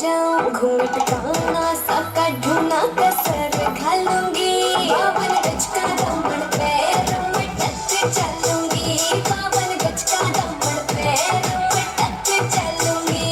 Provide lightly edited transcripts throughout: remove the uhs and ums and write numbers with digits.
जाऊं घूंघट काना साका ढूंढना कसर खा लूंगी 52 गज का दामन पैरों में टच चलूंगी 52 गज का दामन पैरों में टच चलूंगी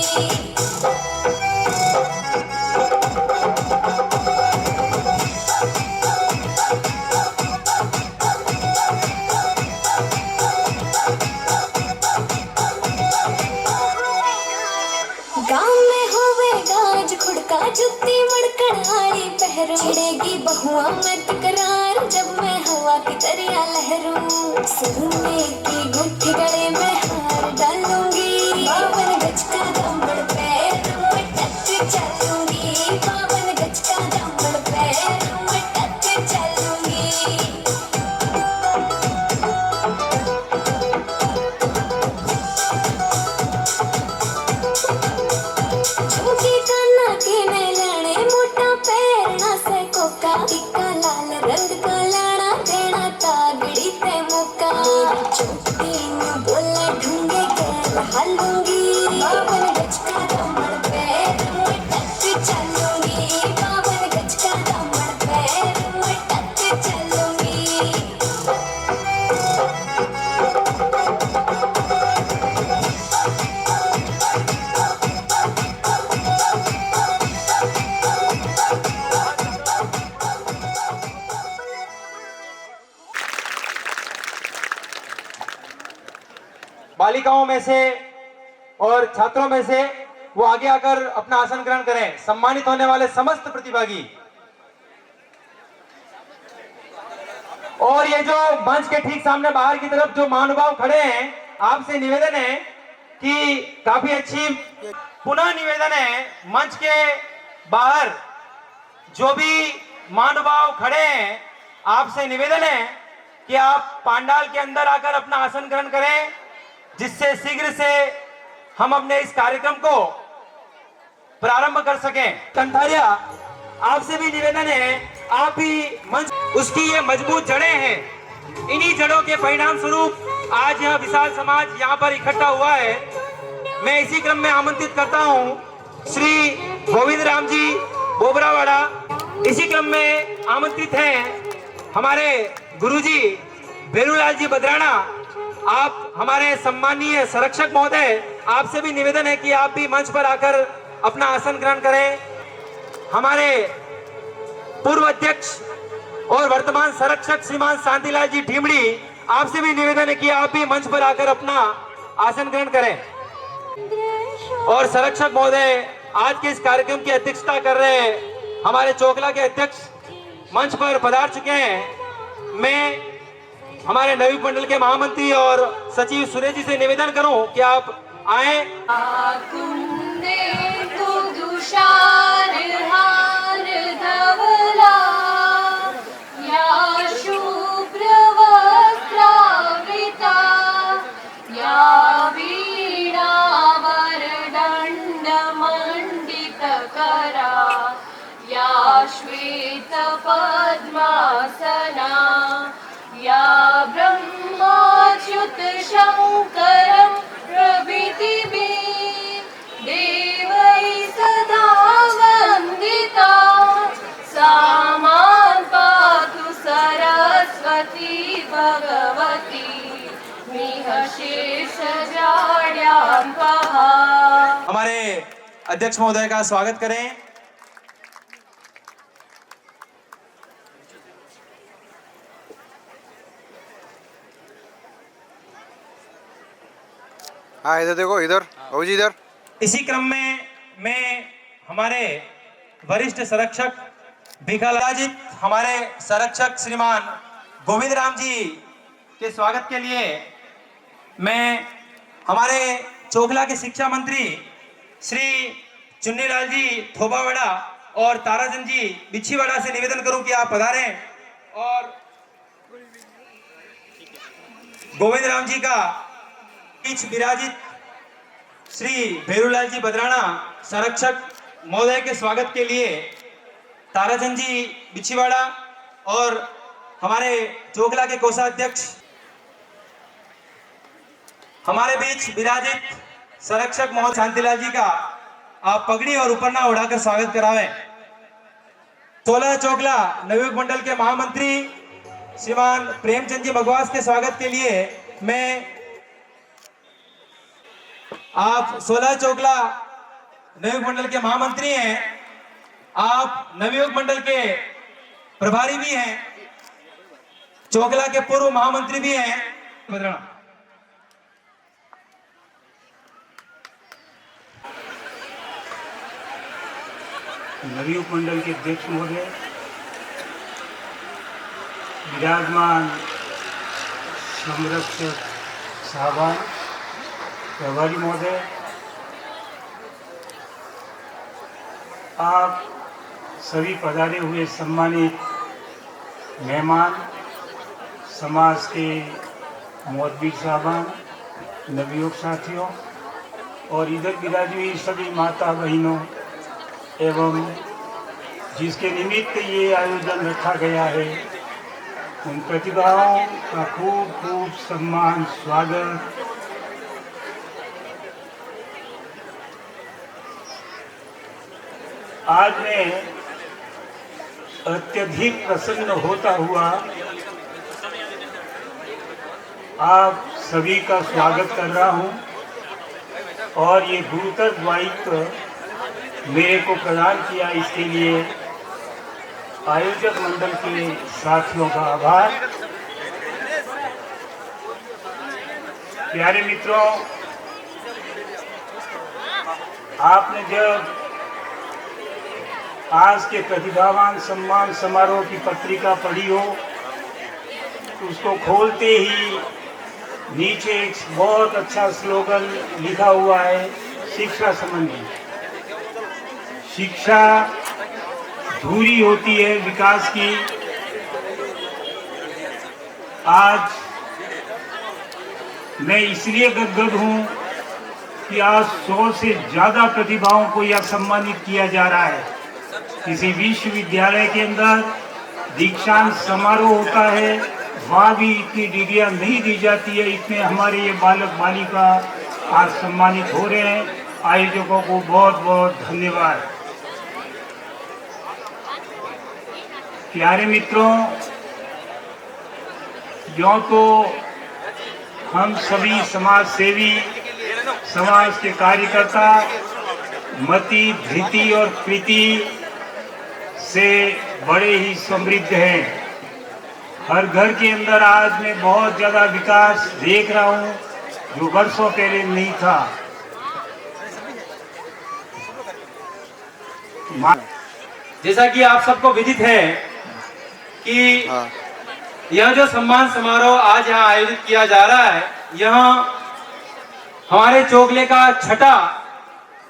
गाँव में होवेगा आज खुड़का जुत्ती मड़कड़ाई पहरो छिड़ेगी बहुआ में तकरार जब मैं हवा की दरिया लहरूं सोने की गुट्ठी गले में हार डालूंगी 52 गज का दामन पैरों में टच चलूंगी 52 गज का दामन पैरों में टच चलूंगी झुमकी काना के नैलाने मोटा पैर ना से कोका टिक्का लाल रंग का लाना देना तागड़ी ते मौका मेरी चोटी नु बोला ढूंढे गैर हालूंगी 52 गज का दामन पैरों में टच चलूंगी 52 गज का दामन पैरों में टच चलूंगी बालिकाओं में से और छात्रों में से वो आगे आकर अपना आसन ग्रहण करें। सम्मानित होने वाले समस्त प्रतिभागी और ये जो मंच के ठीक सामने बाहर की तरफ जो महानुभाव खड़े हैं, आपसे निवेदन है कि काफी अच्छी पुनः निवेदन है मंच के बाहर जो भी महानुभाव खड़े हैं, आपसे निवेदन है कि आप पंडाल के अंदर आकर अपना आसन ग्रहण करें, जिससे शीघ्र से हम अपने इस कार्यक्रम को प्रारंभ कर सकें। कंठारिया, आपसे भी निवेदन है, आप भी मंच, उसकी ये मजबूत जड़ें हैं, इन्हीं जड़ों के परिणाम स्वरूप आज यह विशाल समाज यहाँ पर इकट्ठा हुआ है। मैं इसी क्रम में आमंत्रित करता हूँ श्री गोविंद राम जी बोबरावाड़ा। इसी क्रम में आमंत्रित हैं हमारे गुरुजी भेरूलाल जी बद्राना। आप हमारे सम्मानीय संरक्षक महोदय, आपसे भी निवेदन है कि आप भी मंच पर आकर अपना आसन ग्रहण करें। हमारे पूर्व अध्यक्ष और वर्तमान संरक्षक श्रीमान शांतिलाल जी ढीमड़ी, आपसे भी निवेदन है कि आप भी मंच पर आकर अपना आसन ग्रहण करें। और संरक्षक महोदय, आज के इस कार्यक्रम की अध्यक्षता कर रहे हमारे चोकला के अध्यक्ष मंच पर पधार चुके हैं। मैं हमारे नवी मंडल के महामंत्री और सचिव सुरेश जी से निवेदन करूं कि आप आए। श्वेत पद्मासना या ब्रह्माच्युत शंकरं प्रभृतिभिः देवैः सदा वन्दिता सा मां पातु सरस्वती भगवती शेषजाड्यां पहा। हमारे अध्यक्ष महोदय का स्वागत करें। हाँ, इधर देखो, इधर बाबू जी इधर। इसी क्रम में मैं हमारे वरिष्ठ संरक्षक भिखालाजित हमारे संरक्षक श्रीमान गोविंद राम जी के स्वागत के लिए मैं हमारे चोखला के शिक्षा मंत्री श्री चुन्नीलाल जी थोबावाड़ा और ताराचंद जी बिछीवाड़ा से निवेदन करूं कि आप पधारें और गोविंद राम जी का बीच विराजित श्री भेरूलाल जी बद्राना संरक्षक महोदय के स्वागत के लिए ताराचंद जी बिछीवाड़ा और हमारे चोखला के कोषाध्यक्ष हमारे बीच विराजित संरक्षक महोदय शांतिलाल जी का आप पगड़ी और उपरना उड़ाकर स्वागत करावें। 16 चोकला नवयुवक मंडल के महामंत्री श्रीमान प्रेमचंद जी मगवास के स्वागत के लिए मैं आप 16 चोकला नवयुवक मंडल के महामंत्री हैं, आप नवयुवक मंडल के प्रभारी भी हैं, चोकला के पूर्व महामंत्री भी हैं। नवयुवक मंडल के अध्यक्ष महोदय, विराजमान संरक्षक साहबान, प्रभारी महोदय, आप सभी पधारे हुए सम्मानित मेहमान, समाज के मोहतबीर साहबान, नवयुवक साथियों और इधर विराजी सभी माता बहनों एवं जिसके निमित्त ये आयोजन रखा गया है, उन प्रतिभाओं का खूब खूब सम्मान, स्वागत। आज मैं अत्यधिक प्रसन्न होता हुआ आप सभी का स्वागत कर रहा हूं और ये गुरुतर दायित्व मेरे को प्रदान किया, इसके लिए आयोजक मंडल के साथियों का आभार। प्यारे मित्रों, आपने जब आज के प्रतिभावान सम्मान समारोह की पत्रिका पढ़ी हो तो उसको खोलते ही नीचे एक बहुत अच्छा स्लोगन लिखा हुआ है, शिक्षा संबंधी। शिक्षा धूरी होती है विकास की। आज मैं इसलिए गदगद हूं कि आज 100 से ज्यादा प्रतिभाओं को यह सम्मानित किया जा रहा है। किसी विश्वविद्यालय के अंदर दीक्षांत समारोह होता है, वहाँ भी इतनी डिग्रियां नहीं दी जाती है, इतने हमारे ये बालक बालिका आज सम्मानित हो रहे हैं। आयोजकों को बहुत बहुत धन्यवाद। प्यारे मित्रों, जो तो हम सभी समाज सेवी, समाज के कार्यकर्ता मति, धृति और कृति से बड़े ही समृद्ध हैं। हर घर के अंदर आज मैं बहुत ज़्यादा विकास देख रहा हूँ जो वर्षों पहले नहीं था। जैसा कि आप सबको विदित है कि यह जो सम्मान समारोह आज यहाँ आयोजित किया जा रहा है, यह हमारे चोकले का 6ठा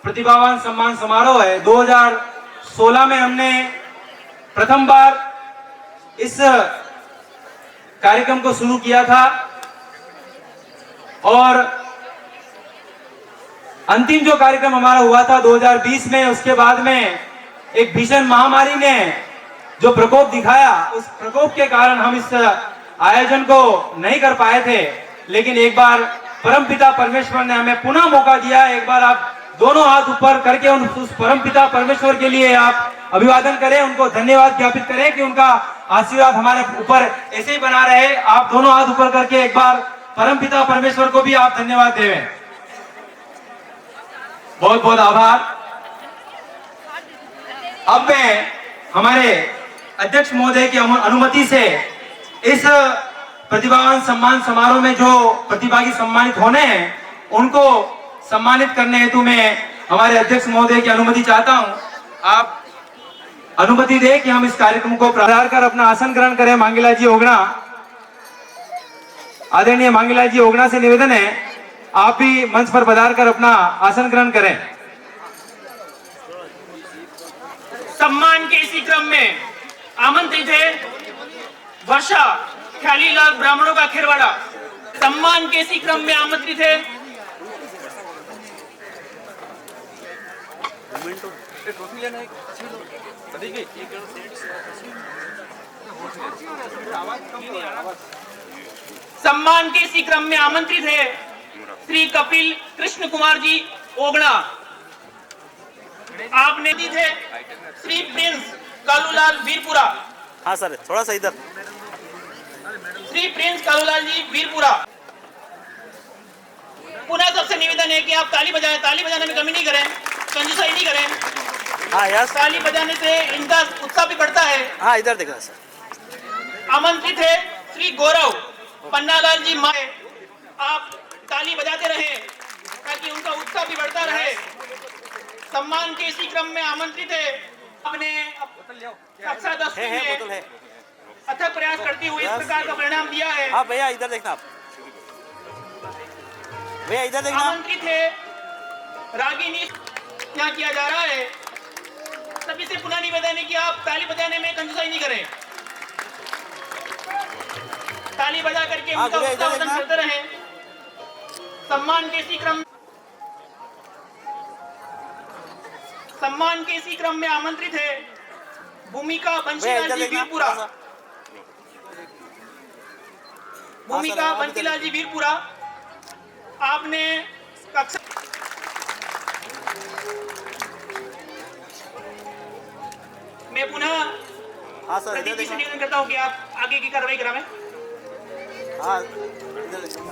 प्रतिभावान सम्मान समारोह है। 2016 में हमने प्रथम बार इस कार्यक्रम को शुरू किया था और अंतिम जो कार्यक्रम हमारा हुआ था 2020 में, उसके बाद में एक भीषण महामारी ने जो प्रकोप दिखाया, उस प्रकोप के कारण हम इस आयोजन को नहीं कर पाए थे। लेकिन एक बार परमपिता परमेश्वर ने हमें पुनः मौका दिया। एक बार आप दोनों हाथ ऊपर करके उस परमपिता परमेश्वर के लिए आप अभिवादन करें, उनको धन्यवाद ज्ञापित करें कि उनका आशीर्वाद हमारे ऊपर ऐसे ही बना रहे। आप दोनों हाथ ऊपर करके एक बार परमपिता परमेश्वर को भी आप धन्यवाद देवें। बहुत बहुत आभार। अब मैं हमारे अध्यक्ष महोदय की अनुमति से इस प्रतिभावान सम्मान समारोह में जो प्रतिभागी सम्मानित होने हैं, उनको सम्मानित करने हेतु मैं हमारे अध्यक्ष महोदय की अनुमति चाहता हूं। आप अनुमति दें कि हम इस कार्यक्रम को प्रारंभ कर अपना आसन ग्रहण करें। मांगीलाल जी ओगना, आदरणीय मांगीलाल जी ओगना से निवेदन है, आप भी मंच पर पधार कर अपना आसन ग्रहण करें। सम्मान के इसी क्रम में आमंत्रित है वर्षा ख्यालीलाल ब्राह्मणों का खिरवाड़ा। सम्मान के इसी क्रम में आमंत्रित है सम्मान के इसी क्रम में आमंत्रित है श्री कपिल कृष्ण कुमार जी ओगना। आपने दी थे श्री प्रिंस कालूलाल वीरपुरा। हाँ सर, थोड़ा सा इधर। श्री प्रिंस कालूलाल जी वीरपुरा। पुनः सबसे निवेदन है कि आप ताली बजाएं, ताली बजाने में कमी नहीं करें, कंजूसाई नहीं करें। हाँ यस, ताली बजाने से इनका उत्साह भी बढ़ता है। हाँ इधर देखना सर। आमंत्रित है श्री गौरव पन्नालाल जी माए, आप ताली बजाते रहें ताकि उनका उत्साह भी बढ़ता रहे। सम्मान के इसी क्रम में आमंत्रित है अपने कक्षा 10 बोतल में है। अथक प्रयास करती हुई इस प्रकार का परिणाम दिया है। हाँ भैया इधर देखना आप, भैया इधर देखना। आमंत्रित है रागिनी, यहाँ किया जा रहा है। सभी से पुनः निवेदन है कि आप ताली बजाने में कंजूसाई नहीं करें, ताली बजा करके हाँ, उनका गुड़िया इधर उत्साहवर्धन देखना। करते रहें। सम्मान के इसी क्रम में आमंत्रित है भूमिका भैया बंशीलाल इधर जी देखना वीरपुरा। थोड़ा सा। भूमिका हाँ, सर, बंशीलाल जी वीरपुरा, आपने कक्षा मैं पुनः हाँ सर इधर प्रतीक से देखना। निवेदन करता हूं कि आप आगे की कार्रवाई करावें। हाँ इधर देखना।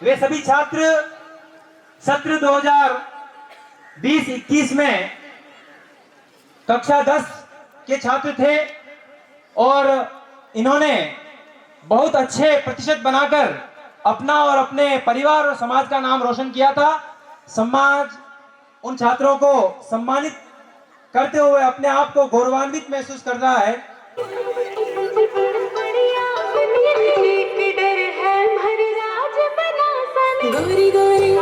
वे सभी छात्र सत्र 2020-21 में कक्षा 10 के छात्र थे और इन्होंने बहुत अच्छे प्रतिशत बनाकर अपना और अपने परिवार और समाज का नाम रोशन किया था। समाज उन छात्रों को सम्मानित करते हुए अपने आप को गौरवान्वित महसूस कर रहा है। गोरी गोरी गोरी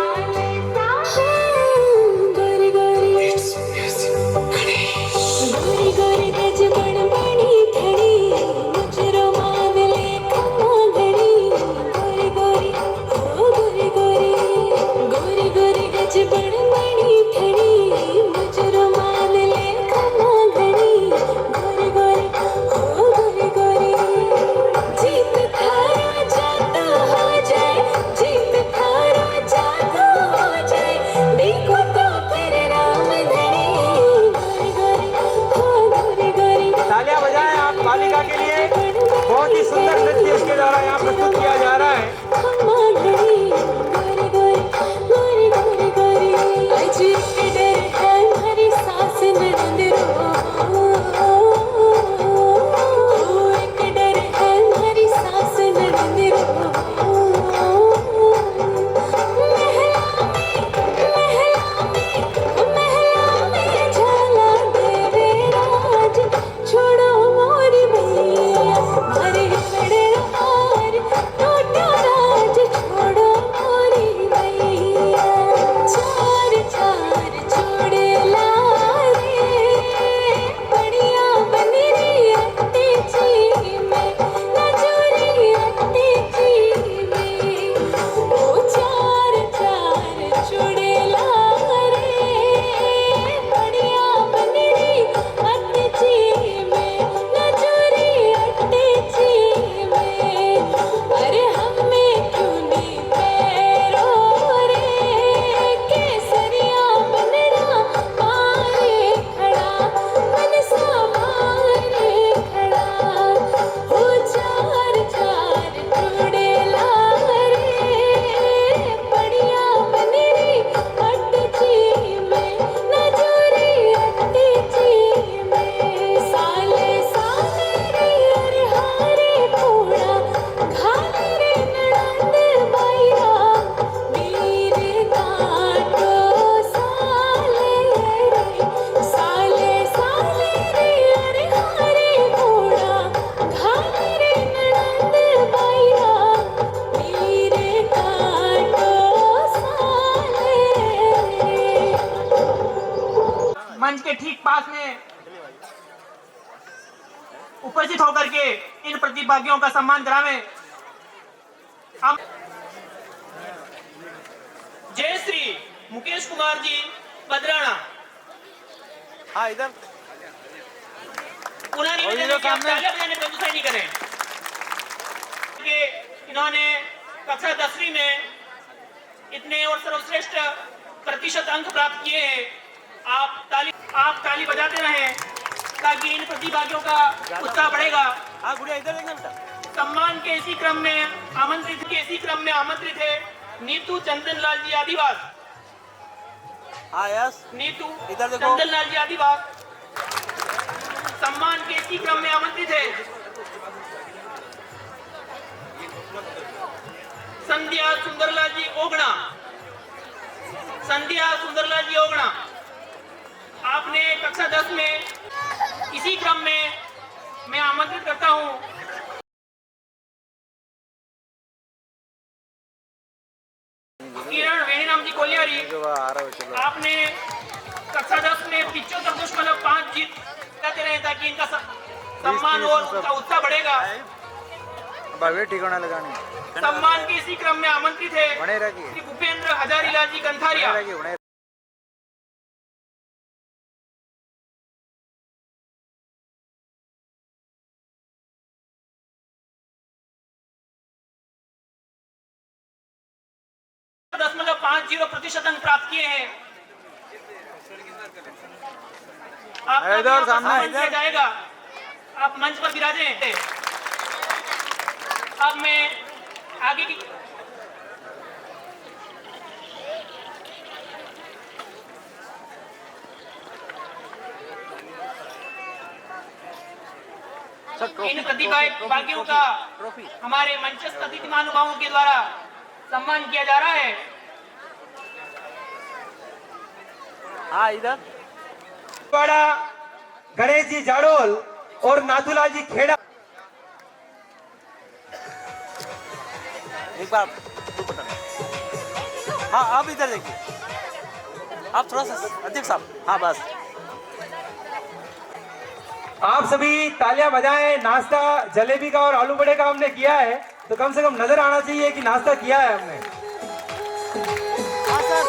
गोरी गोरी गोरी गज बड़ बड़ी खड़ी मुझरो मांगले खमा घड़ी गोरी गोरी ओ गोरी गोरी गोरी गोरी गज बड़ बड़ी खड़ी मुझरो मांगले खमा घड़ी गोरी गोरी ओ गोरी गोरी जीत थारा जाता हो जाए, जीत थारा जाता हो जाए, देखो तो फिर राम धनी गोरी गोरी ओ गोरी गोरी। तालियां बजाएं आप बालिका के लिए। बहुत ही सुंदर नृत्य उसके द्वारा यहाँ प्रस्तुत किया जा रहा है। खम्मा घड़ी गोरी गोरी गोरी गोरी गोरी। आज एक डर है हमारी सास ननद रो, एक डर है हमारी सास ननद रो। महला में झाला देवे राज, छोड़ो मोरी मैया मारे पड़े हार, टूटा राज छोड़ो मोरी मैया। चार चार छोड़े लारे बढ़िया बनी री अट्टे जी में, नजूरी अट्टे जी में। ओ चार चार छोड़े लारे बढ़िया बनी री अट्टे जी में, नजूरी अट्टे जी में। अरे हमें क्यों नहीं पैरो रे, केसरिया बनना मारे खड़ा, मनसा मारे खड़ा। हो चार चार चूड़े लारे बढ़िया बनी री अट्टे जी में, नजूरी अट्टे जी में। साले साले रे अरे हारे पूरा घाले रे ननद बाईरा, वीर काटो साले रे। साले साले रे अरे हारे पूरा घाले रे ननद बाईरा, वीर काटो साले रे। मंच के ठीक पास में उपस्थित होकर के इन प्रतिभागियों का सम्मान करावें। हम जय श्री मुकेश कुमार जी पदराना। हाँ इधर। पुनः निवेदन है कि आप तालियां बजाने में कंजूसाई नहीं करें। कि इन्होंने कक्षा 10वीं में इतने और सर्वश्रेष्ठ प्रतिशत अंक प्राप्त किए हैं। आप ताली आप ताली बजाते रहें ताकि इन प्रतिभागियों का उत्साह बढ़ेगा। हाँ गुड़िया इधर देखना बेटा। सम्मान के इसी क्रम में आमंत्रित है नीतू चंदनलाल जी आदिवास। हाँ यस नीतू इधर देखो। चंदनलाल जी आदिवास सम्मान के इसी क्रम में आमंत्रित है। संध्या सुंदरलाल जी ओगड़ा। आपने कक्षा 10 में इसी क्रम में मैं आमंत्रित करता हूं किरण वेणीराम जी कोलियारी। आपने कक्षा 10 में 75.5 जीत करते रहे ताकि इनका सम्मान और उनका उत्साह बढ़ेगा। बावे ठिकाना लगानी सम्मान के इसी क्रम में आमंत्रित है बने रखिए श्री भूपेंद्र हजारीलाल जी गंथारिया। बने %50 अंक प्राप्त किए हैं। इधर सामने, सम्मान इधर। किया जाएगा। आप मंच पर विराजे हैं। अब मैं आगे की इन प्रतिभागियों का हमारे मंचस्थ अतिथि महानुभावों के द्वारा सम्मान किया जा रहा है। हाँ इधर वाड़ा गणेश जी जाड़ोल और नाथूलाल जी खेड़ा। एक बार दो बटन। हाँ आप इधर देखिए। आप थोड़ा सा अध्यक्ष साहब। हाँ बस आप सभी तालियां बजाएं। नाश्ता जलेबी का और आलू बड़े का हमने किया है तो कम से कम नजर आना चाहिए कि नाश्ता किया है हमने। हाँ सर।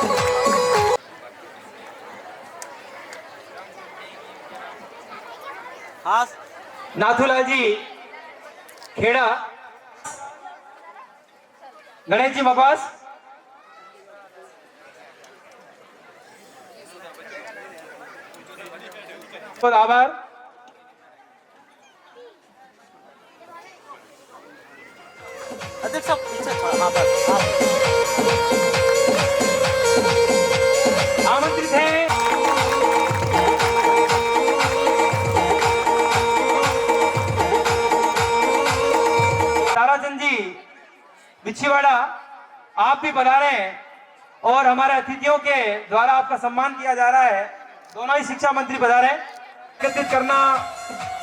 हाँ नाथूलाल जी खेड़ा, गणेश जी मकवास, बहुत आभार। अध्यक्ष साहब पीछे थोड़ा। हाँ बस हाँ। आमंत्रित है ताराचंद जी बिछीवाड़ा, आप भी पधारे हैं और हमारे अतिथियों के द्वारा आपका सम्मान किया जा रहा है। दोनों ही शिक्षा मंत्री पधारे। एकत्रित करना,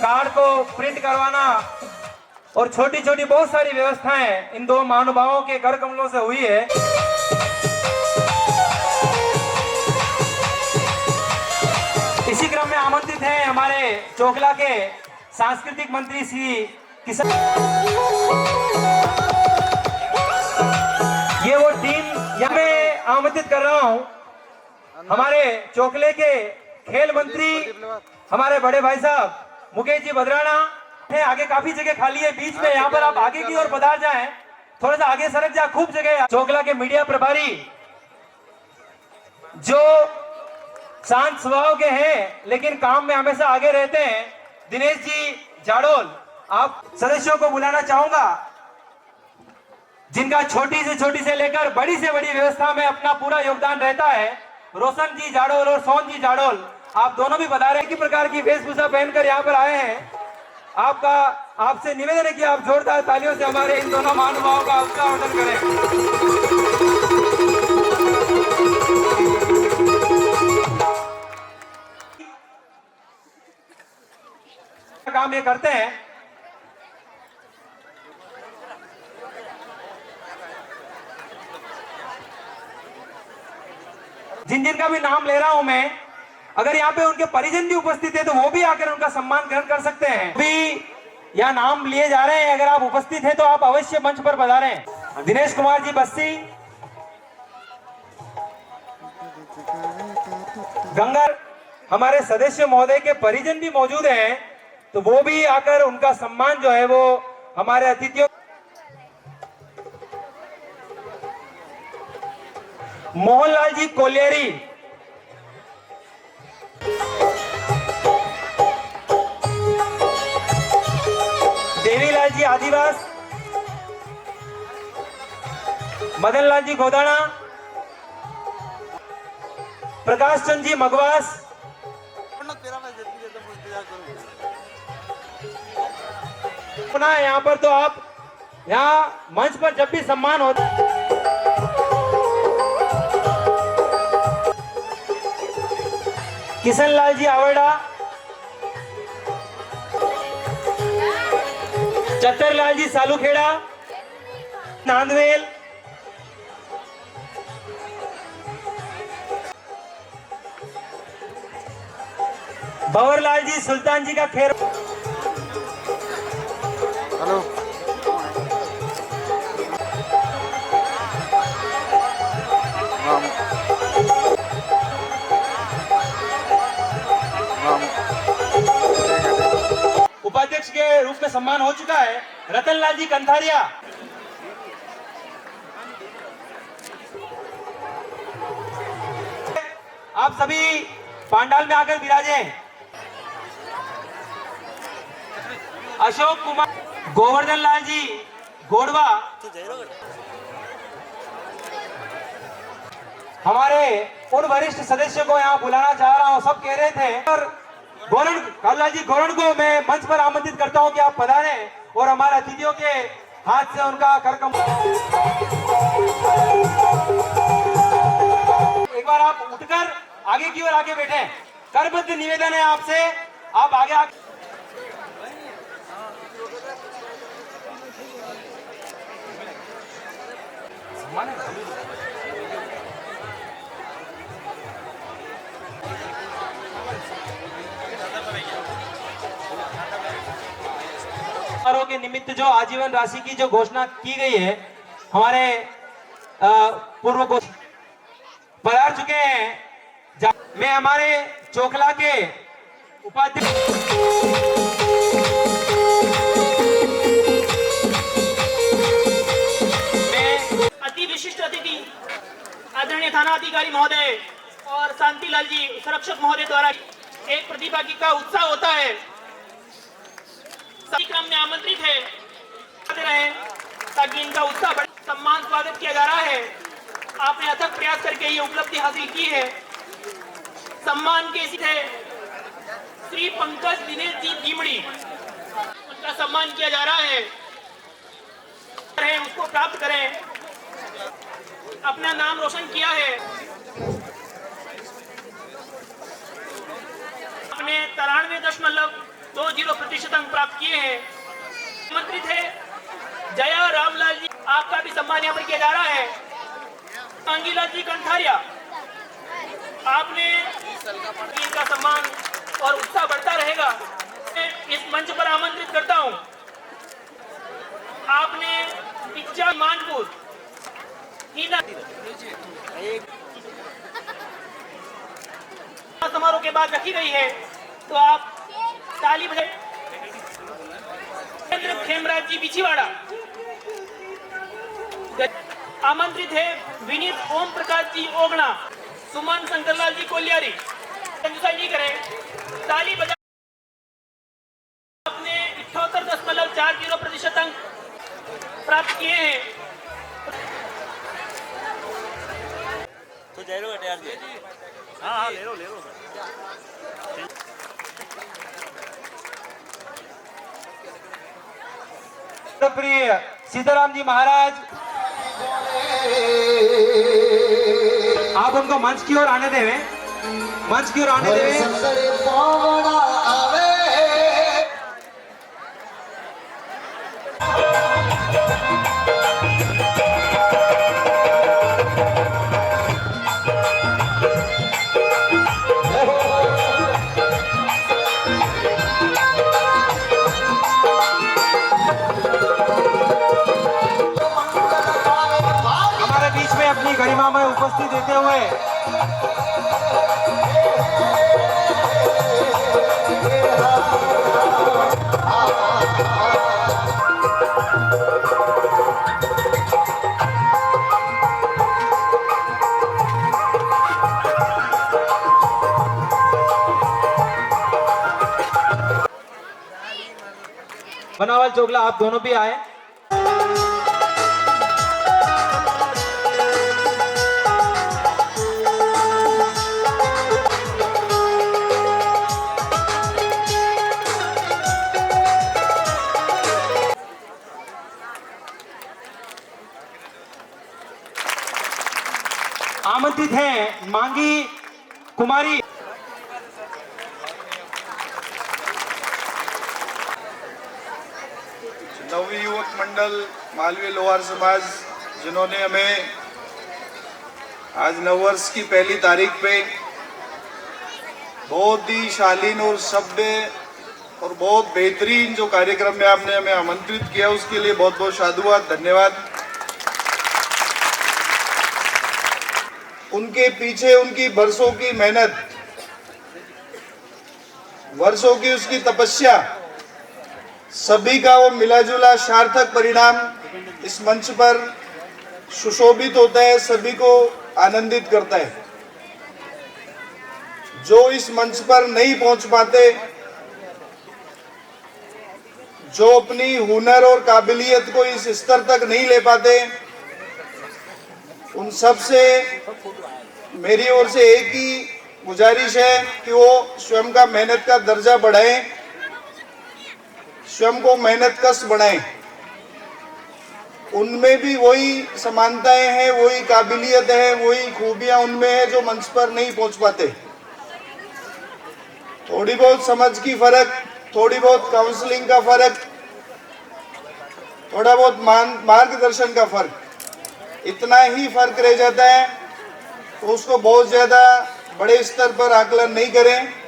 कार्ड को प्रिंट करवाना और छोटी छोटी बहुत सारी व्यवस्थाएं इन दो महानुभावों के कर कमलों से हुई है। इसी क्रम में आमंत्रित हैं हमारे चोखला के सांस्कृतिक मंत्री श्री किशन। ये वो टीम यहाँ मैं आमंत्रित कर रहा हूँ। हमारे चोखले के खेल मंत्री हमारे बड़े भाई साहब मुकेश जी बदराना है। आगे काफी जगह खाली है बीच में, यहाँ पर आप आगे की ओर पधार जाएं। थोड़ा सा आगे सरक जाए, खूब जगह। चोखला के मीडिया प्रभारी जो शांत स्वभाव के हैं लेकिन काम में हमेशा आगे रहते हैं, दिनेश जी जाड़ोल। आप सदस्यों को बुलाना चाहूंगा जिनका छोटी से लेकर बड़ी से बड़ी व्यवस्था में अपना पूरा योगदान रहता है। रोशन जी जाड़ोल और सोन जी जाड़ोल, आप दोनों भी बता रहे हैं कि प्रकार की वेशभूषा पहनकर यहाँ पर आए हैं। आपसे निवेदन है कि आप जोरदार तालियों से हमारे इन दोनों महानुभावों का उत्साहवर्धन करें। काम ये करते हैं। जिन जिन का भी नाम ले रहा हूं मैं, अगर यहाँ पे उनके परिजन भी उपस्थित है तो वो भी आकर उनका सम्मान ग्रहण कर सकते हैं। भी यहाँ नाम लिए जा रहे हैं, अगर आप उपस्थित हैं तो आप अवश्य मंच पर पधारें। दिनेश कुमार जी बस्सी, गंगर, हमारे सदस्य महोदय के परिजन भी मौजूद हैं तो वो भी आकर उनका सम्मान जो है वो हमारे अतिथियों। मोहनलाल जी कोलियारी, जी आदिवास, मदन लाल जी गोदाना, प्रकाश चंद जी मगवास, पुनः यहाँ पर तो आप यहाँ मंच पर जब भी सम्मान होता किशन लाल जी आवड़ा, चतर लाल जी सालूखेड़ा, नांदवेल, भंवरलाल जी सुल्तान जी का खेर, हेलो उपाध्यक्ष के रूप में सम्मान हो चुका है रतन लाल जी कंथारिया। आप सभी पांडाल में आकर विराजे। अशोक कुमार, गोवर्धन लाल जी गोडवा, हमारे उन वरिष्ठ सदस्य को यहाँ बुलाना चाह रहा हूँ। सब कह रहे थे और कालूलाल जी गोरण को मैं मंच पर आमंत्रित करता हूँ कि आप पधारें और हमारे अतिथियों के हाथ से उनका कार्यक्रम। एक बार आप उठकर आगे की ओर आगे बैठे। करबद्ध निवेदन है आपसे, आप आगे के निमित्त जो आजीवन राशि की जो घोषणा की गई है, हमारे पूर्व को पधार चुके हैं। मैं हमारे चोखला के उपाध्यक्ष अति विशिष्ट अतिथि आदरणीय थाना अधिकारी महोदय और शांतिलाल जी संरक्षक महोदय द्वारा एक प्रतिभागी का उत्साह होता है, सभी क्रम में आमंत्रित है ताकि इनका उत्साह बढ़े। सम्मान स्वागत किया जा रहा है। आपने अथक प्रयास करके ये उपलब्धि हासिल की है। सम्मान के है श्री पंकज दिनेश जी दीमड़ी, उनका सम्मान किया जा रहा है। उसको प्राप्त करें। अपना नाम रोशन किया है। अपने 93.20% अंक प्राप्त किए हैं। आमंत्रित है जया रामलाल जी, आपका भी सम्मान यहाँ पर किया जा रहा है। अंगीलाल जी कंठारिया, आपने इनका सम्मान और उत्साह बढ़ता रहेगा। इस मंच पर आमंत्रित करता हूँ। आपने इच्छा मानपुर समारोह के बाद रखी गई है, तो आप ताली बजाएं। खेमराज जी बिछीवाड़ा आमंत्रित है। विनीत ओम प्रकाश जी ओगना, सुमन शंकरलाल जी कोलियारी, नहीं करें, ताली बजा। अपने 78.40% अंक प्राप्त किए हैं। तो जय लो यार जी। हाँ ले लो प्रिय सीताराम जी महाराज, आप उनको मंच की ओर आने देवें, मंच की ओर आने देवें। हमारे बीच में अपनी गरिमा में उपस्थित देते हुए बनावल चोगला आप दोनों भी आए। आमंत्रित हैं मांगी कुमारी। नवी युवक मंडल मालवीय लोहार समाज, जिन्होंने हमें आज नववर्ष की पहली तारीख पे बहुत ही शालीन और सभ्य और बहुत बेहतरीन जो कार्यक्रम में आपने हमें आमंत्रित किया, उसके लिए बहुत बहुत साधुवाद, धन्यवाद। उनके पीछे उनकी बरसों की मेहनत, वर्षों की उसकी तपस्या, सभी का वो मिला जुला सार्थक परिणाम इस मंच पर सुशोभित होता है, सभी को आनंदित करता है। जो इस मंच पर नहीं पहुंच पाते, जो अपनी हुनर और काबिलियत को इस स्तर तक नहीं ले पाते, उन सब से मेरी ओर से एक ही गुजारिश है कि वो स्वयं का मेहनत का दर्जा बढ़ाएं, स्वयं को मेहनत कश बनाएं। उनमें भी वही समानताएं हैं, वही काबिलियत है, वही खूबियां उनमें है जो मंच पर नहीं पहुंच पाते। थोड़ी बहुत समझ की फर्क, थोड़ी बहुत काउंसलिंग का फर्क, थोड़ा बहुत मार्गदर्शन का फर्क, इतना ही फर्क रह जाता है, तो उसको बहुत ज्यादा बड़े स्तर पर आकलन नहीं करें।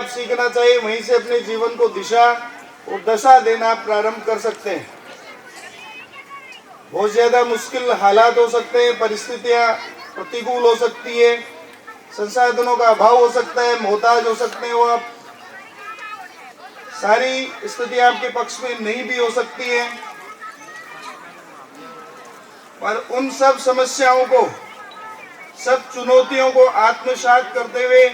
सीखना चाहिए, वहीं से अपने जीवन को दिशा और दशा देना प्रारंभ कर सकते हैं। बहुत ज्यादा मुश्किल हालात हो सकते हैं, परिस्थितियां प्रतिकूल हो सकती है, संसाधनों का अभाव हो सकता है, मोहताज हो सकते हैं, वो आप सारी स्थितियां आपके पक्ष में नहीं भी हो सकती है, पर उन सब समस्याओं को, सब चुनौतियों को आत्मसात करते हुए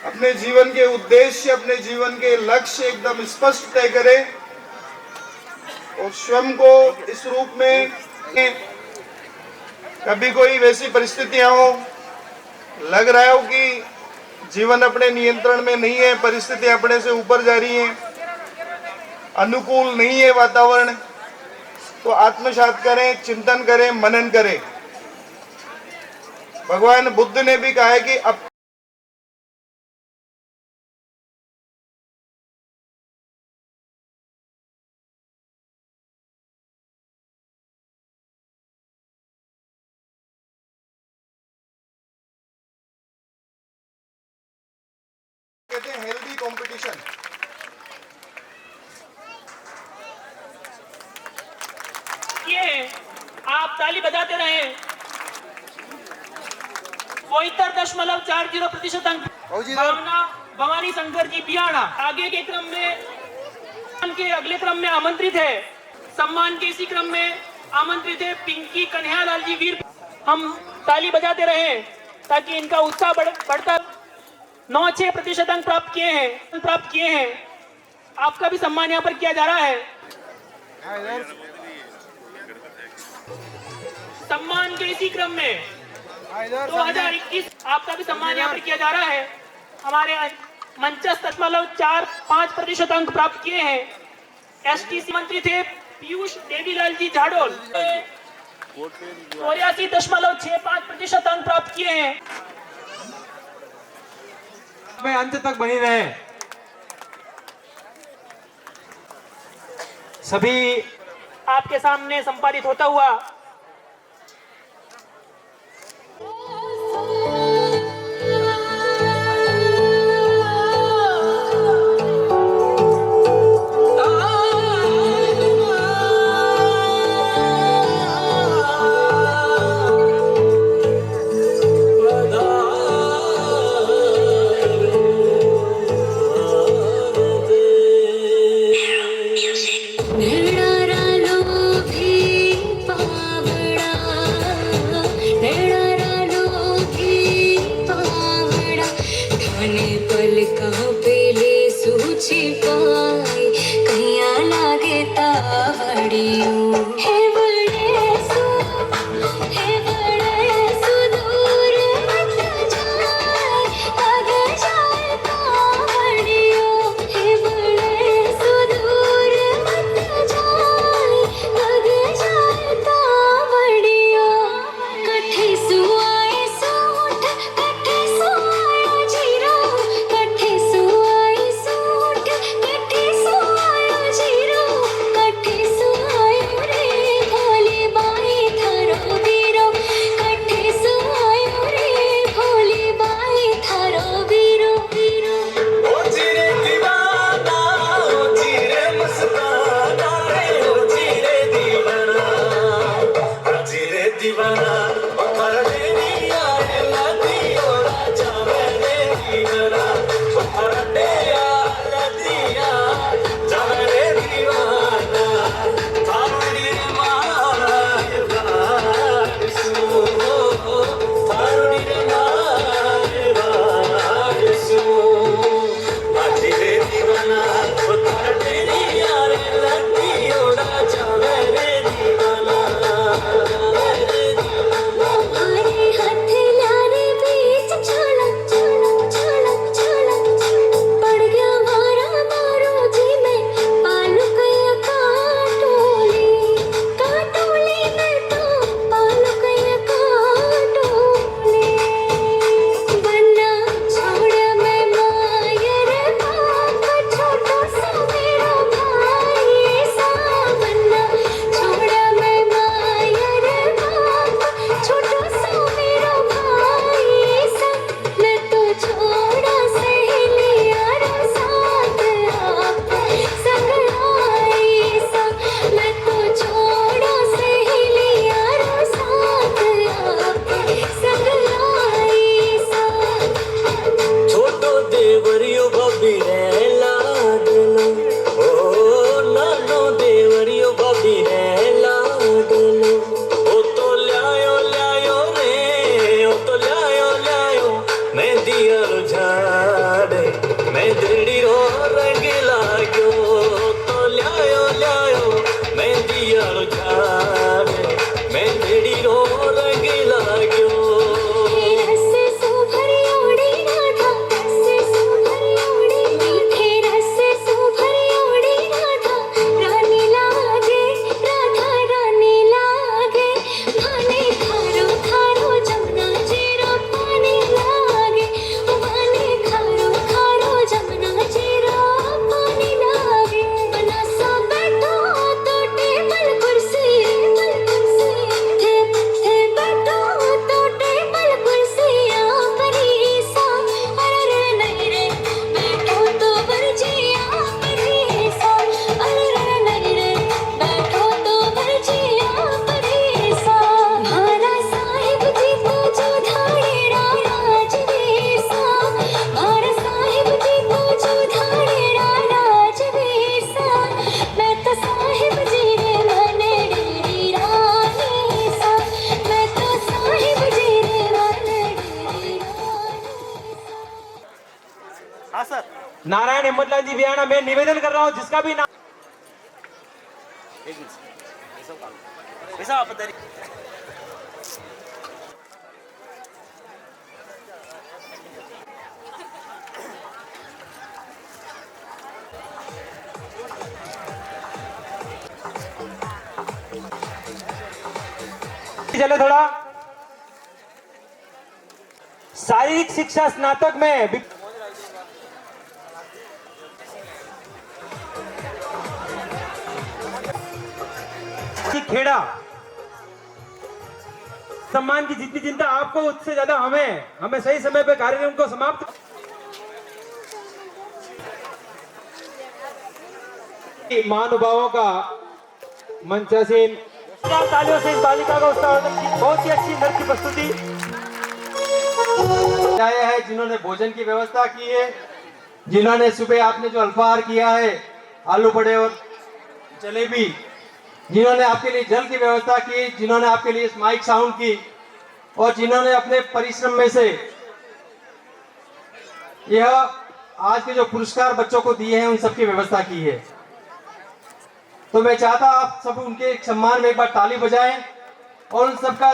अपने जीवन के उद्देश्य, अपने जीवन के लक्ष्य एकदम स्पष्ट तय करें और स्वयं को इस रूप में, कभी कोई वैसी परिस्थितियां हो, लग रहा हो कि जीवन अपने नियंत्रण में नहीं है, परिस्थितियां अपने से ऊपर जा रही हैं, अनुकूल नहीं है वातावरण, तो आत्मसात करें, चिंतन करें, मनन करें। भगवान बुद्ध ने भी कहा है कि अब कहते हैं हेल्दी कंपटीशन। ये आप ताली बजाते रहे। 72.40% अंक भावना भवानी शंकर जी बियाणा आगे के क्रम में, के अगले क्रम में आमंत्रित है। सम्मान के इसी क्रम में आमंत्रित है पिंकी कन्हैयालाल जी वीर। हम ताली बजाते रहे ताकि इनका उत्साह बढ़ता। 9.6% अंक प्राप्त किए हैं। आपका भी सम्मान यहाँ पर किया जा रहा है। सम्मान के इसी क्रम में 2021 आपका भी सम्मान यहाँ पर किया जा रहा है। हमारे मंचस्थ मतलब 4-5% अंक प्राप्त किए हैं। एसटीसी मंत्री थे पीयूष देवीलाल जी झाड़ोल, 84.65% अंक प्राप्त किए हैं। में अंत तक बनी रहे। सभी आपके सामने संपादित होता हुआ निर्णय लो भी पा नारायण हिम्मतलाल जी बियाना, मैं निवेदन कर रहा हूं जिसका भी नाम एक मिनट ऐसा आप बता रही चले थोड़ा। शारीरिक शिक्षा स्नातक में खेड़ा सम्मान की जितनी चिंता आपको उससे ज्यादा हमें सही समय पे कार्यक्रम को समाप्त महानुभावों का मंचासीन तालियों से इस बालिका का उत्साह बहुत ही अच्छी नृत्य प्रस्तुति आया है, जिन्होंने भोजन की व्यवस्था की है, जिन्होंने सुबह आपने जो अल्पाहार किया है आलू बड़े और जलेबी, जिन्होंने आपके लिए जल की व्यवस्था की, जिन्होंने आपके लिए माइक साउंड की और जिन्होंने अपने परिश्रम में से यह आज के जो पुरस्कार बच्चों को दिए हैं उन सबकी व्यवस्था की है। तो मैं चाहता आप सब उनके सम्मान में एक बार ताली बजाएं और उन सबका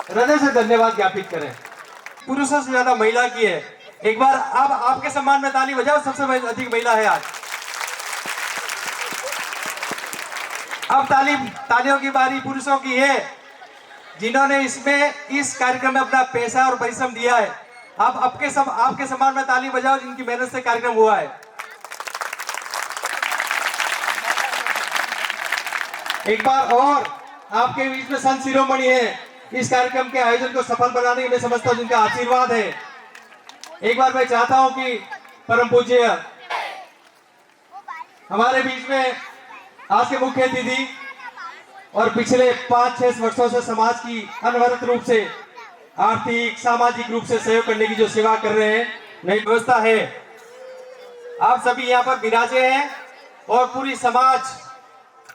हृदय से धन्यवाद ज्ञापित करें। पुरुषों से ज्यादा महिला की है। एक बार आप आपके सम्मान में ताली बजाओ, सबसे अधिक महिला है आज। अब तालियों की बारी पुरुषों की है, जिन्होंने इस कार्यक्रम में अपना पैसा और परिश्रम दिया है। आप आपके सम्मान में ताली बजाओ, जिनकी मेहनत से कार्यक्रम हुआ है। एक बार और आपके बीच में संत शिरोमणि है, इस कार्यक्रम के आयोजन को सफल बनाने के लिए समझता हूं जिनका आशीर्वाद है। एक बार मैं चाहता हूं कि परम पूज्य हमारे बीच में आज के मुख्य अतिथि और पिछले 5-6 वर्षों से समाज की अनवरत रूप से आर्थिक सामाजिक रूप से सहयोग करने की जो सेवा कर रहे हैं, नई व्यवस्था है। आप सभी यहाँ पर विराजे हैं और पूरी समाज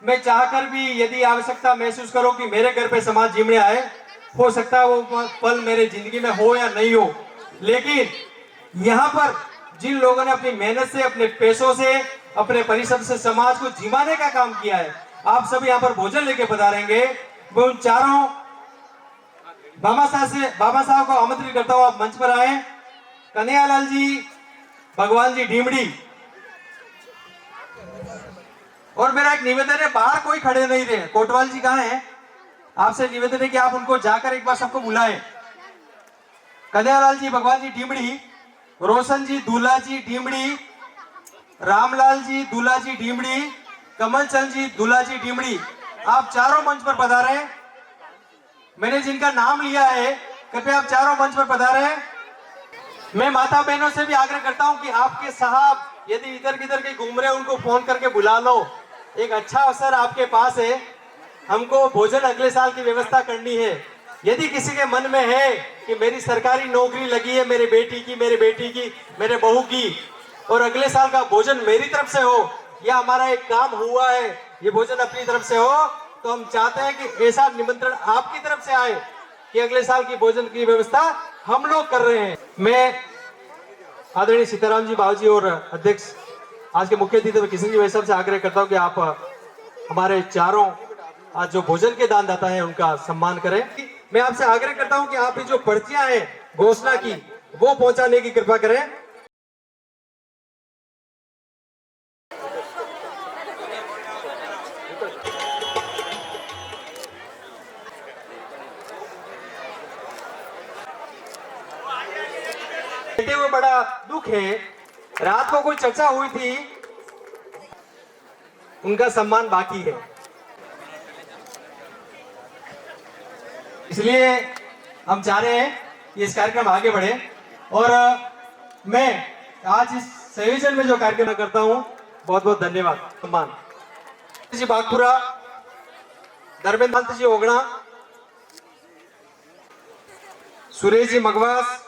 में चाहकर भी यदि आवश्यकता महसूस करो कि मेरे घर पे समाज जिमने आए, हो सकता है वो पल मेरे जिंदगी में हो या नहीं हो, लेकिन यहाँ पर जिन लोगों ने अपनी मेहनत से, अपने पैसों से, अपने परिश्रम से समाज को जिमाने का काम किया है, आप सब यहाँ पर भोजन लेके पधारेंगे। मैं उन चारों बाबा साहब को आमंत्रित करता हूँ, आप मंच पर आए। कन्हैयालाल जी, भगवान जी ढीमड़ी। और मेरा एक निवेदन है, बाहर कोई खड़े नहीं रहे, कोटवाल जी कहाँ हैं? आपसे निवेदन है कि आप उनको जाकर एक बार सबको बुलाएं। कन्हैयालाल जी, भगवान जी ढीमड़ी, रोशन जी, दूल्हा जी ढीमड़ी, रामलाल जी, दूल्हा जी ढीमड़ी, कमलचंद जी, दूल्हा जी ढीमड़ी, आप चारों मंच पर पधारें। मैंने जिनका नाम लिया है, कृपया आप चारों मंच पर पधारें। मैं माता बहनों से भी आग्रह करता हूं कि आपके साहब यदि इधर किधर के घूम रहे हैं, उनको फोन करके बुला लो। एक अच्छा अवसर आपके पास है, हमको भोजन अगले साल की व्यवस्था करनी है। यदि किसी के मन में है कि मेरी सरकारी नौकरी लगी है मेरे बेटी की, मेरे बेटी की, मेरे बहू की, और अगले साल का भोजन मेरी तरफ से हो या हमारा एक काम हुआ है ये भोजन अपनी तरफ से हो, तो हम चाहते हैं कि ऐसा निमंत्रण आपकी तरफ से आए कि अगले साल की भोजन की व्यवस्था हम लोग कर रहे हैं। मैं आदरणीय सीताराम जी बाबू जी और अध्यक्ष आज के मुख्य अतिथि किशन जी भाई साहब से आग्रह करता हूं कि आप हमारे चारों आज जो भोजन के दानदाता हैं उनका सम्मान करें। मैं आपसे आग्रह करता हूं कि आप ये जो पर्चियां हैं घोषणा की वो पहुंचाने की कृपा करें। हुए बड़ा दुख है, रात को कोई चर्चा हुई थी, उनका सम्मान बाकी है, इसलिए हम चाह रहे हैं कि इस कार्यक्रम आगे बढ़े। और मैं आज इस संयोजन में जो कार्यक्रम करता हूं, बहुत बहुत धन्यवाद। सम्मान जी बागपुरा, धर्मेंद्र जी ओगड़ा, सुरेश जी मगवास,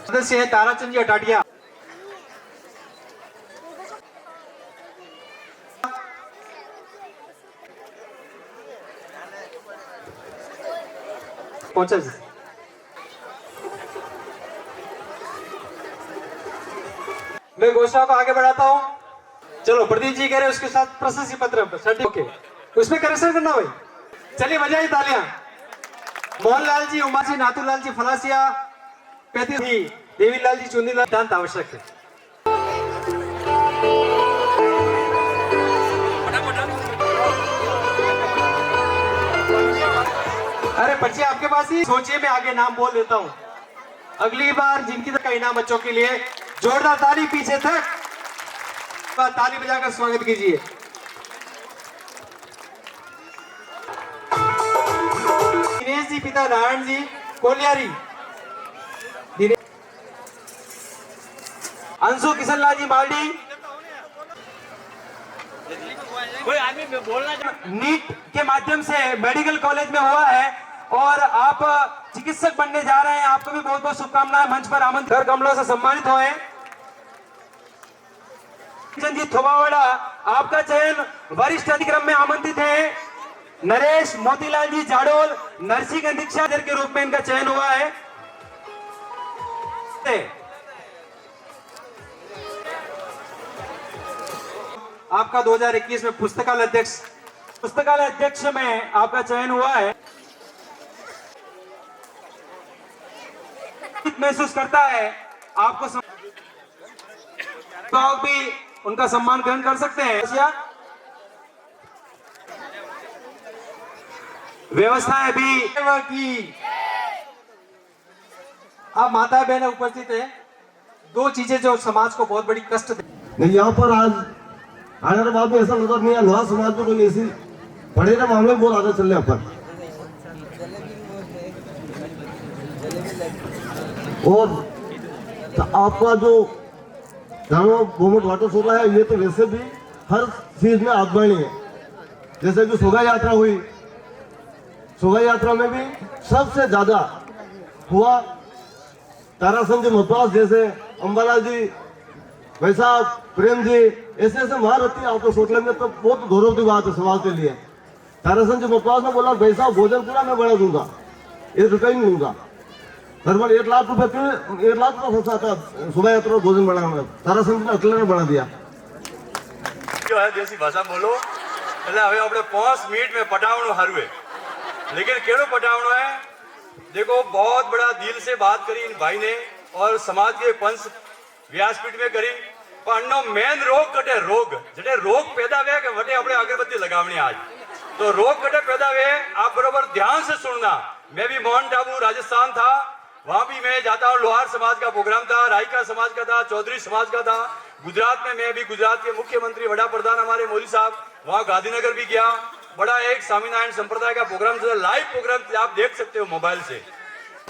सदस्य है ताराचंद जी अटाटिया, पहुंचा जी। मैं घोषणा को आगे बढ़ाता हूँ। चलो प्रदीप जी कह रहे उसके साथ प्रशस्ति पत्र सर्टिफिकेट उसमें करेक्शन करना भाई। चलिए बजाइए तालियां। मोहनलाल जी, उमा जी, नाथूलाल जी फलासिया, पैती जी, देवीलाल जी चुंदीलाल दांत आवश्यक है। अरे पर्ची आपके पास ही, सोचिए मैं आगे नाम बोल देता हूँ। अगली बार जिनकी तरह का इनाम बच्चों के लिए जोरदार ताली पीछे तक ताली बजाकर स्वागत कीजिए। दिनेश जी, पिता नारायण जी कोलियारी, अंशु किशनलाल जी मालडी, कोई आदमी बोलना नीट के माध्यम से मेडिकल कॉलेज में हुआ है और आप चिकित्सक बनने जा रहे हैं। आपको भी बहुत बहुत शुभकामनाएं। मंच पर आमंत्रित कर कमलों से सम्मानित हुए। जी थोबावाड़ा, आपका चयन वरिष्ठ अधिक्रम में आमंत्रित है। नरेश मोतीलाल जी जाडोल, नर्सिंग अधीक्षक के रूप में इनका चयन हुआ है। आपका 2021 में पुस्तकालय अध्यक्ष में आपका चयन हुआ है। महसूस करता है आपको तो आप भी उनका सम्मान ग्रहण कर सकते हैं। व्यवस्थाएं भी की आप माता बहन उपस्थित है। दो चीजें जो समाज को बहुत बड़ी कष्ट दे। नहीं, यहाँ पर आज हैदराबाद में ऐसा नजर नहीं है। लोहा समाज में कोई ऐसी पढ़े ना मामले में बहुत आगे चल रहे हैं पर। और तो आपका जो गवर्नमेंट वाटर शो रहा है, ये तो वैसे भी हर चीज में आगवानी है। जैसे कि शोभा यात्रा हुई, शोभा यात्रा में भी सबसे ज्यादा हुआ तारासन जी महताज जैसे, अंबालाल जी, भाई साहब प्रेम जी, ऐसे ऐसे महारथी आपको सोचने में तो बहुत गौरव की बात है समाज के लिए। तारासन जी महताज ने बोला भाई साहब भोजन पूरा मैं बढ़ा दूंगा, 1 रुपया नहीं दूंगा। लगभग 1 लाख रुपए 1 लाख का फंसा था शोभा यात्रा भोजन बढ़ाना। तारासन जी ने अकेले ने बढ़ा दिया। जो है देसी भाषा बोलो એટલે હવે આપણે 5 मिनट में पटावणो हारू है। लेकिन केड़ो पटावणो है? देखो बहुत बड़ा दिल से बात करी इन भाई ने और समाज के पंच व्यासपीठ में करी। पण मेन रोग कटे रोग जटे रोग पैदा वे के वटे अपने अगरबत्ती लगावनी आज तो रोग कटे पैदा वे। आप बरोबर ध्यान से सुनना। मैं भी माउंट आबू राजस्थान था, वहां भी मैं जाता हूँ। लोहार समाज का प्रोग्राम था, रायका समाज का था, चौधरी समाज का था। गुजरात में मैं भी गुजरात के मुख्यमंत्री वड़ा प्रधान हमारे मोदी साहब, वहां गांधीनगर भी गया। बड़ा एक स्वामीनारायण संप्रदाय का प्रोग्राम था, लाइव प्रोग्राम आप देख सकते हो मोबाइल से।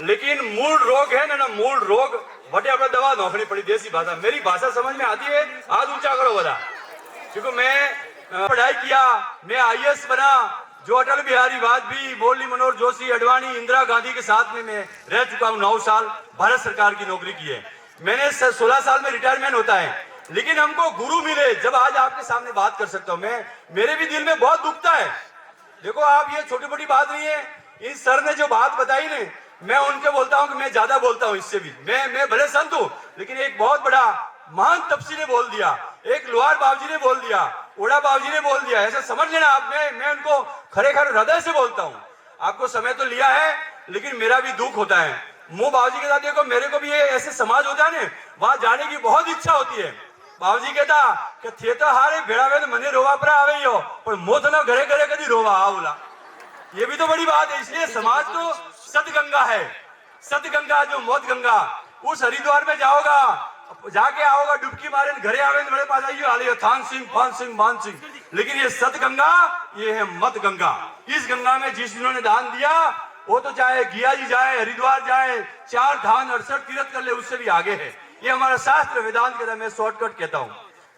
लेकिन मूल रोग है ना, मूल रोग वटे अपने दवा नौकरी पड़ी। देसी भाषा, मेरी भाषा समझ में आती है? हाथ ऊंचा करो बता। क्योंकि मैं पढ़ाई किया, मैं IAS बना। जो अटल बिहारी वाजपेयी, मुरली मनोहर जोशी, अडवाणी, इंदिरा गांधी के साथ में मैं रह चुका हूँ। 9 साल भारत सरकार की नौकरी की है मैंने। 16 साल में रिटायरमेंट होता है। लेकिन हमको गुरु मिले जब आज आपके सामने बात कर सकता हूँ। मेरे भी दिल में बहुत दुखता है। देखो आप, ये छोटी मोटी बात नहीं है। इस सर ने जो बात बताई ने, मैं उनके बोलता हूँ कि मैं ज्यादा बोलता हूँ इससे भी। मैं भले संत हूँ, लेकिन एक बहुत बड़ा महान तपसी ने बोल दिया, एक लोहार बाबूजी ने बोल दिया, ओड़ा बाबूजी ने बोल दिया। ऐसा समझ लेना आप। मैं उनको खरेखर हृदय से बोलता हूँ। आपको समय तो लिया है, लेकिन मेरा भी दुख होता है। मुँह बाबूजी के साथ देखो, मेरे को भी ये ऐसे समाज होता है ना, वहां जाने की बहुत इच्छा होती है। बाबूजी कहता कि थे तो हारे भेड़ा वे तो मने रोवा पर आवे हो, पर मोत ना घरे घरे कभी रोवा आवला। ये भी तो बड़ी बात है। इसलिए समाज तो सतगंगा है, सतगंगा जो मौत गंगा। उस हरिद्वार में जाओगा, जाके आओगा, डुबकी मारे घरे आवे बड़े पास आइयो हाले थान सिंह, फान सिंह, मान सिंह। लेकिन ये सतगंगा, ये है मत गंगा। इस गंगा में जिस जिन्होंने दान दिया, वो तो चाहे गिया जी जाए, हरिद्वार जाए, 4 धाम 68 तीर्थ कर ले, उससे भी आगे है। ये हमारा शास्त्र वेदांत कहता है। मैं शॉर्टकट कहता हूँ।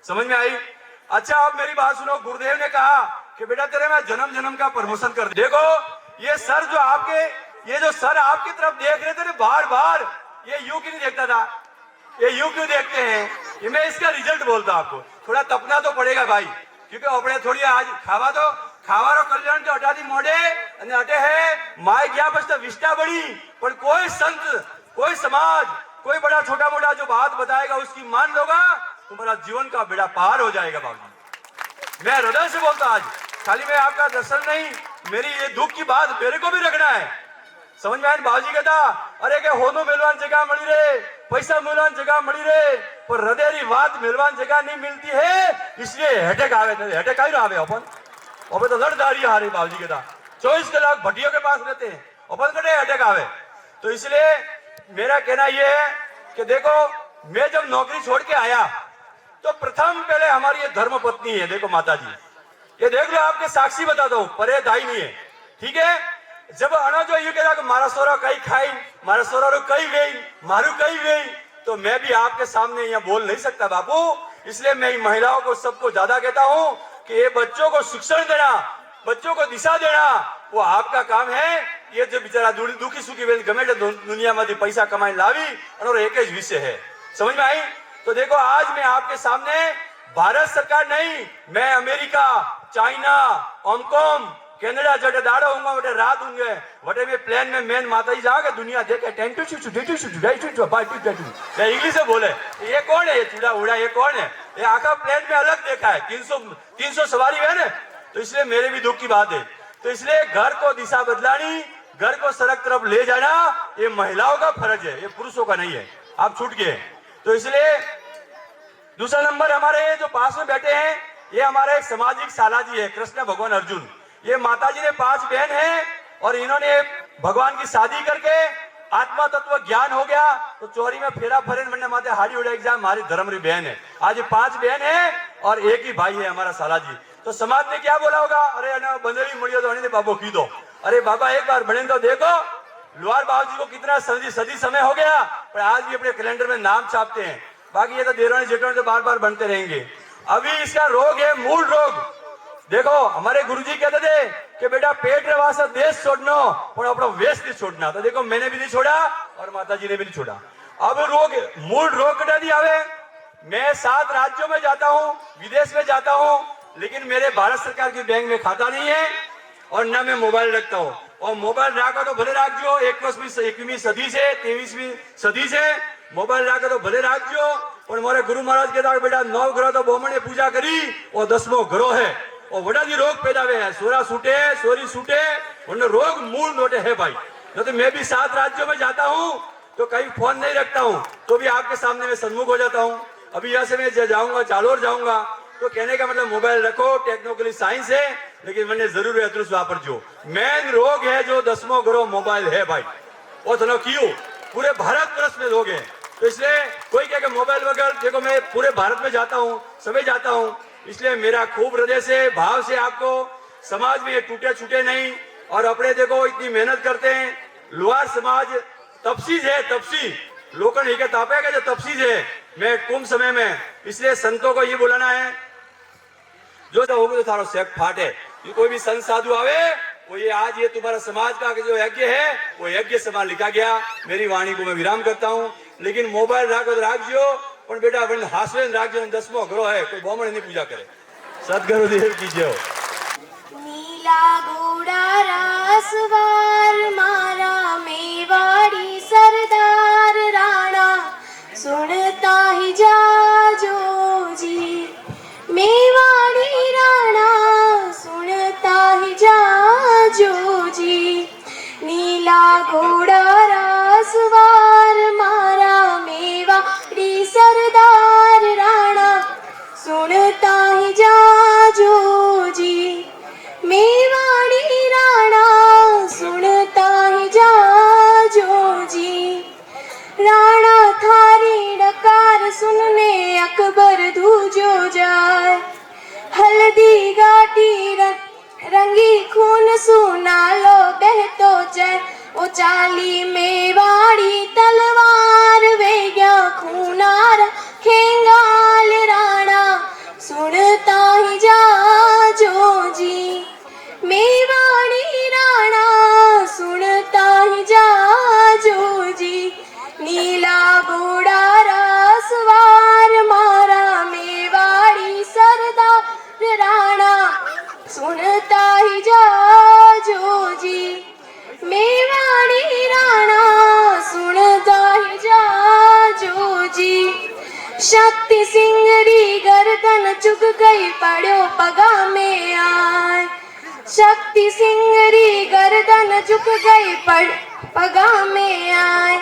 समझ में आई? अच्छा अब मेरी बात सुनो। गुरुदेव ने कहा कि बेटा तेरे मैं जन्म जन्म का प्रमोशन कर। देखो ये सर जो आपके, ये जो सर आपकी तरफ देख रहे थे ना बार बार, ये यूं क्यों नहीं देखता था? ये यूं क्यों देखते हैं? ये मैं इसका रिजल्ट बोलता हूं आपको। थोड़ा तपना तो पड़ेगा भाई, क्योंकि अपने थोड़ी आज खावा रो कल्याण जो हटा दी मोड़े અને અટે હે માય ગયા પછી તો વિષ્ટા બની पर कोई संत कोई समाज कोई बड़ा छोटा मोटा जो बात बताएगा उसकी मान लोगा तुम्हारा जीवन का बेड़ा पार हो जाएगा बाबू। मैं हृदय से बोलता आज खाली मैं आपका दर्शन नहीं मेरी ये दुख की बात मेरे को भी रखना है। समझ में आए बाबूजी कहता अरे के होनो मेलवान जगह मળી रे पैसा मेलवान जगह मળી रे पर हृदय री बात मेलवान जगह नहीं मिलती है इसलिए हेटेक आवे हेटेक आई आवे अपन तो लड़दारी हारी बाबूजी कहता 24 कलाक भट्टियों के पास रहते हैं अपन कटे हेटेक आवे। तो इसलिए मेरा कहना यह है कि देखो मैं जब नौकरी छोड़ के आया तो प्रथम पहले हमारी ये धर्म पत्नी है देखो माता जी ये देख लो आपके साक्षी बताता हूँ परे दाई नहीं है ठीक है। जब अनो जो ये कहता कि मारा सोरा कई खाई मारा सोरा रो कई गई मारू कई गई तो मैं भी आपके सामने यहाँ बोल नहीं सकता बापू। इसलिए मैं महिलाओं को सबको ज्यादा कहता हूँ कि ये बच्चों को शिक्षण देना बच्चों को दिशा देना वो आपका काम है। ये जो बेचारा दुखी सुखी बेन गमे दुनिया में पैसा कमाई लावी और एक ही विषय है समझ में आई। तो देखो आज मैं आपके सामने भारत सरकार नहीं मैं अमेरिका चाइना हांगकांग कनाडा जटे दाड़ा होंगे वटे रात होंगे वटे में प्लेन में मेन माता जी जाओगे दुनिया देखे इंग्लिश से बोले ये कौन है ये चूड़ा उड़ा ये कौन है ये आखा प्लेन में अलग देखा है 300 सवारी है ना। तो इसलिए मेरे भी दुख की बात है। तो इसलिए घर को दिशा बदलानी घर को सड़क तरफ ले जाना ये महिलाओं का फर्ज है ये पुरुषों का नहीं है आप छूट गए। तो इसलिए दूसरा नंबर हमारे जो पास में बैठे हैं ये हमारे एक सामाजिक साला जी है कृष्ण भगवान अर्जुन। ये माता जी ने 5 बहन है और इन्होंने भगवान की शादी करके आत्मा तत्व ज्ञान हो गया तो चोरी में फेरा फरेन बनने माते हाड़ी उड़ा एग्जाम हमारी धर्म री बहन है। आज 5 बहन है और एक ही भाई है हमारा साला जी। तो समाज ने क्या बोला होगा अरे बंदेरी मुड़ियो तो नहीं बाबो की दो अरे बाबा एक बार बने तो देखो लोहार बाबू जी को कितना सदी समय हो गया पर आज भी अपने कैलेंडर में नाम छापते हैं। बाकी ये तो देरानी जेठानी तो बार बार बनते रहेंगे। अभी इसका रोग है मूल रोग। देखो हमारे गुरुजी कहते थे कि बेटा पेट रे वास्ते देश छोड़ना और अपना वेश नहीं छोड़ना। तो देखो मैंने भी नहीं छोड़ा और माता जी ने भी नहीं छोड़ा। अब रोग मूल रोग कटा दी आवे। मैं 7 राज्यों में जाता हूँ विदेश में जाता हूँ लेकिन मेरे भारत सरकार की बैंक में खाता नहीं है और न मैं मोबाइल रखता हूँ। और मोबाइल रखा तो भले रखो 21वीं सदी से 23वीं सदी से मोबाइल रखा तो भले रखो पर मारे गुरु महाराज कहता बेटा 9 ग्रह तो ब्राह्मण ने पूजा करी और 10वां ग्रह है और बड़ा जी रोग पैदा हुए हैं सोरा सूटे सोरी सूटे उन रोग मूल नोटे है भाई। न तो मैं भी 7 राज्यों में जाता हूँ तो कहीं फोन नहीं रखता हूँ तो भी आपके सामने में सन्मुख हो जाता हूँ। अभी यहाँ से मैं जाऊंगा जालोर जाऊंगा तो कहने का मतलब मोबाइल रखो टेक्नोलॉजी साइंस है लेकिन मैंने जरूर अतुष वापर जो मेन रोग है जो 10वां ग्रह मोबाइल है भाई वो तो क्यों पूरे भारत वर्ष में लोग हैं। तो इसलिए कोई कहे मोबाइल वगैरह देखो मैं पूरे भारत में जाता हूँ समय जाता हूँ इसलिए मेरा खूब हृदय से भाव से आपको समाज में ये टूटे छूटे नहीं। और अपने देखो इतनी मेहनत करते हैं लोहार समाज तपसीज है तपसी लोकन ही के तापेगा जो तपसीज है मैं कुंभ समय में इसलिए संतों को ये बुलाना है जो होगा तो थारो सेक फाटे। कोई भी संत साधु आवे वो ये आज ये तुम्हारा समाज का जो यज्ञ है वो यज्ञ समान लिखा गया। मेरी वाणी को मैं विराम करता हूँ लेकिन मोबाइल रखो तो राखियो पर बेटा अपन हासवेन राखियो 10वां ग्रह है कोई ब्राह्मण नहीं पूजा करे। सदगुरुदेव की जय। नीला घोड़ा रासवार मारा मेवाड़ी सरदार राणा सुनता ही जाजो जी मेवाड़ी राणा सुनता ही जाजो जी। नीला घोड़ा रासवार मारा मेवाड़ी सरदार राणा सुनता ही जाजो जी मेवाड़ी राणा सुनता ही जाजो जी। राणा थारी डकार सुनने अकबर धूजो जाए हल्दी घाटी रंगी खून सुना लो बहतो जाए ओ चाली मेवाड़ी तलवार वे गया खूनार खेंगाल राणा सुनता ही जाजो जी मेवाड़ी राणा सुनता ही जाजो जी। नीला घोड़ा रासवार मारा मेवाड़ी सरदार राणा सुनता ही जाजो जी शक्ति सिंह री गर्दन चुग गई पड़ो पगा में आए। शक्ति सिंह री गर्दन झुक गई पगा में आए।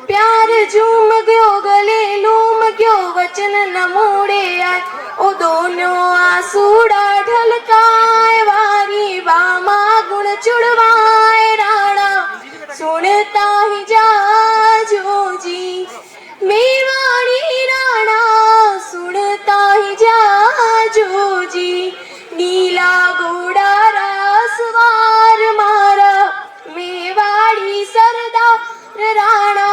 प्यार झूम गयो गले लूम गयो वचन न मोड़े आए। ओ दोनों आसूड़ा ढलकाए वारी वामा गुण चुड़वाए राणा सुनता ही जाजो जी मेवाड़ी राणा सुनता ही जाजो जी। नीला घोड़ा रासवार मारा मेवाड़ी सरदार राणा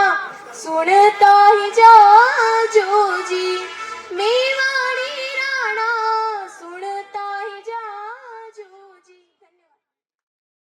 सुनता ही जाजो जी।